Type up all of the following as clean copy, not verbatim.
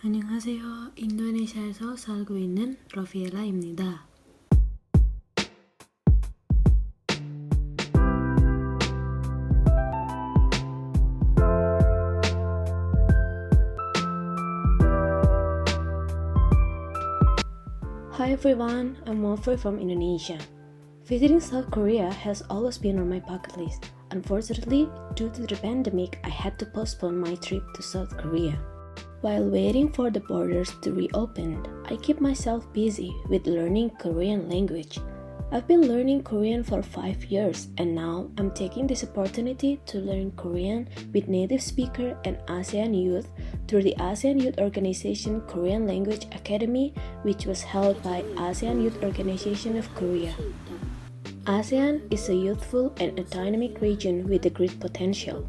안녕하세요. 인도네시아에서 살고 있는 러피엘라입니다. Hi everyone, I'm Wolfer from Indonesia. Visiting South Korea has always been on my bucket list. Unfortunately, due to the pandemic, I had to postpone my trip to South Korea. While waiting for the borders to reopen, I keep myself busy with learning Korean language. I've been learning Korean for 5 years and now I'm taking this opportunity to learn Korean with native speaker and ASEAN youth through the ASEAN Youth Organization Korean Language Academy, which was held by ASEAN Youth Organization of Korea. ASEAN is a youthful and a dynamic region with a great potential.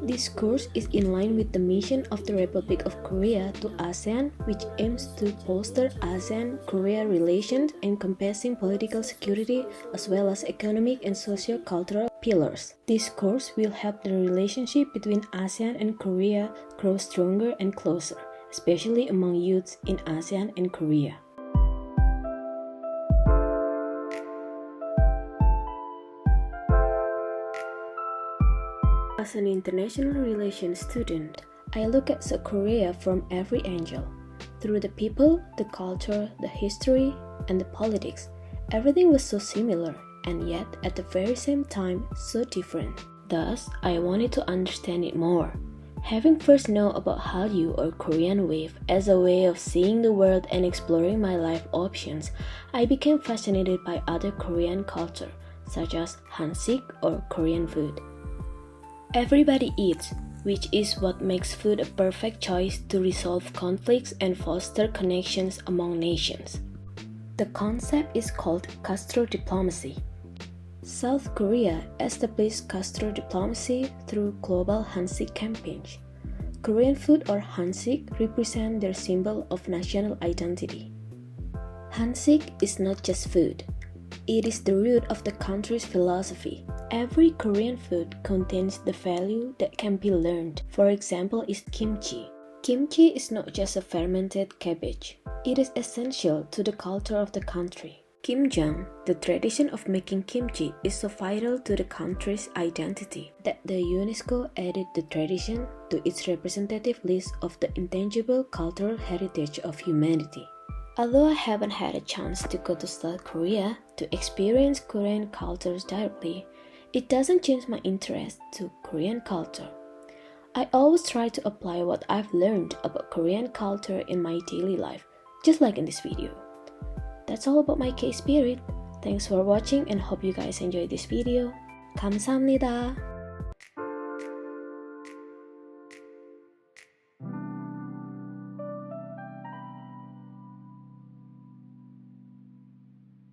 This course is in line with the mission of the Republic of Korea to ASEAN, which aims to bolster ASEAN-Korea relations encompassing political security as well as economic and socio-cultural pillars. This course will help the relationship between ASEAN and Korea grow stronger and closer, especially among youths in ASEAN and Korea. As an international relations student, I look at South Korea from every angle. Through the people, the culture, the history, and the politics, everything was so similar and yet at the very same time so different. Thus, I wanted to understand it more. Having first known about Hallyu or Korean wave as a way of seeing the world and exploring my life options, I became fascinated by other Korean culture, such as Hansik or Korean food. Everybody eats, which is what makes food a perfect choice to resolve conflicts and foster connections among nations. The concept is called Castro diplomacy. South Korea established Castro diplomacy through global Hansik campaigns. Korean food or Hansik represent their symbol of national identity. Hansik is not just food. It is the root of the country's philosophy. Every Korean food contains the value that can be learned. For example, is kimchi. Kimchi is not just a fermented cabbage. It is essential to the culture of the country. Kimjang, the tradition of making kimchi, is so vital to the country's identity that the UNESCO added the tradition to its representative list of the intangible cultural heritage of humanity. Although I haven't had a chance to go to South Korea to experience Korean cultures directly, it doesn't change my interest to Korean culture. I always try to apply what I've learned about Korean culture in my daily life, just like in this video. That's all about my K-Spirit. Thanks for watching and hope you guys enjoyed this video. 감사합니다.